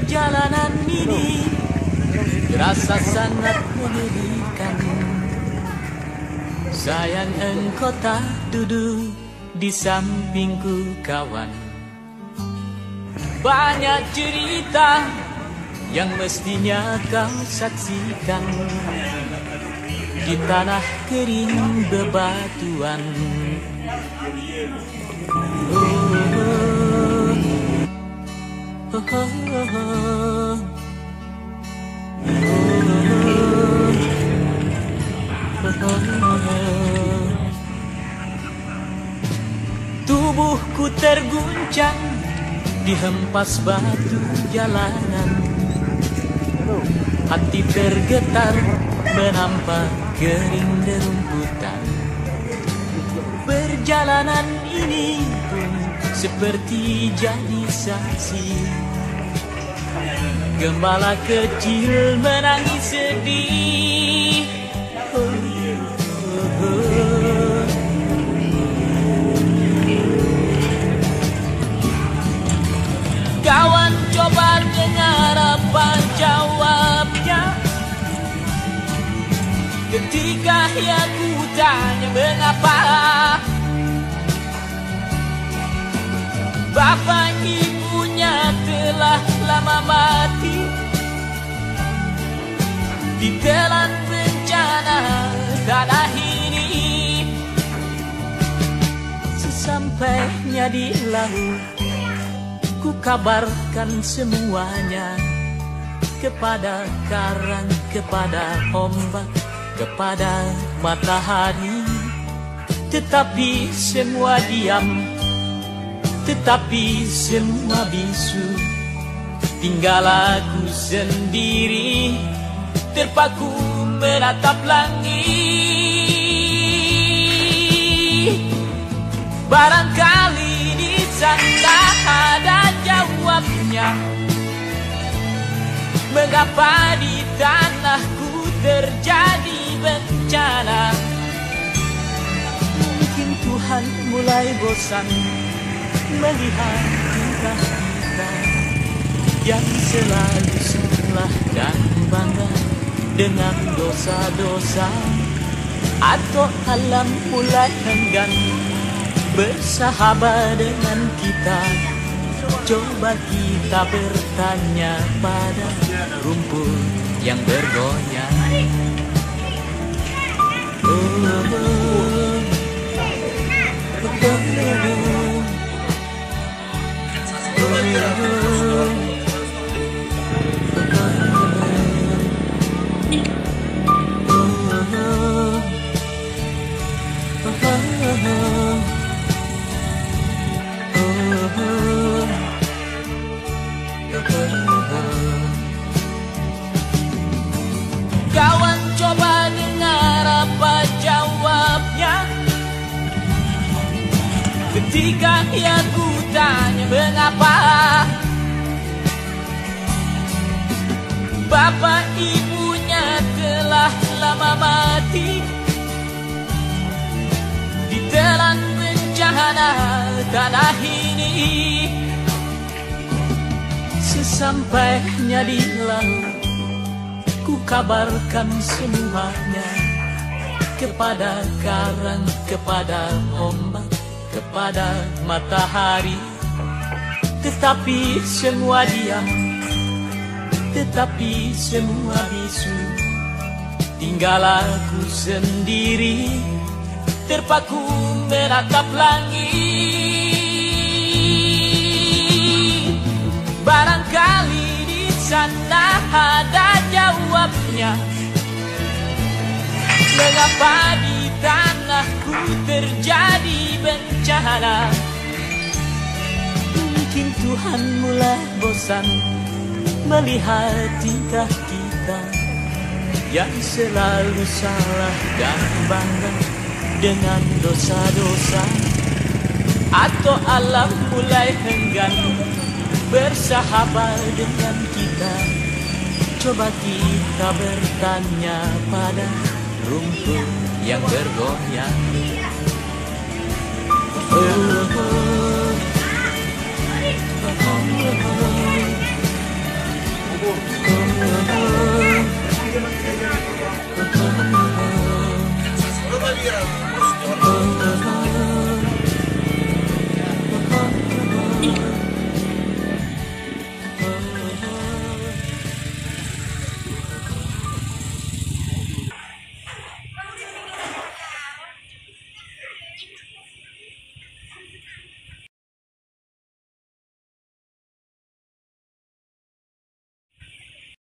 Perjalanan ini terasa sangat menyedihkan. Sayang engkau tak duduk di sampingku kawan. Banyak cerita yang mestinya kau saksikan di tanah kering bebatuan. Tubuhku terguncang dihempas batu jalanan. Hati tergetar menampak kering derumputan. Perjalanan ini pun seperti jadi saksi. Gembala kecil menangis sedih. Kawan, coba dengar apa jawabnya ketika ia ku tanya mengapa bapak ibunya telah lama mati ditelan bencana tanah ini. Sesampainya di laut, ku kabarkan semuanya kepada karang, kepada ombak, kepada matahari. Tetapi semua diam, tetapi semua bisu. Tinggal aku sendiri terpaku menatap langit. Barangkali di sana ada jawabnya, mengapa di tanahku terjadi bencana. Mungkin Tuhan mulai bosan melihat tingkah kita yang selalu salah dan bangga dengan dosa-dosa. Atau alam mulai enggan bersahabat dengan kita. Coba kita bertanya pada rumput yang bergoyang. Kawan, coba dengar apa jawabnya ketika ia ku tanya mengapa bapak ibunya telah lama mati ditelan bencana tanah ini. Sesampainya di laut, ku kabarkan semuanya kepada karang, kepada ombak, kepada matahari. Tetapi semua diam, tetapi semua bisu. Tinggal aku sendiri terpaku menatap langit. Barangkali di sana ada jawabnya, mengapa di tanahku terjadi bencana. Mungkin Tuhan mulai bosan melihat tingkah kita yang selalu salah dan bangga dengan dosa-dosa. Atau alam mulai enggan bersahabat dengan kita. Coba kita bertanya pada rumput yang bergoyang. Iya.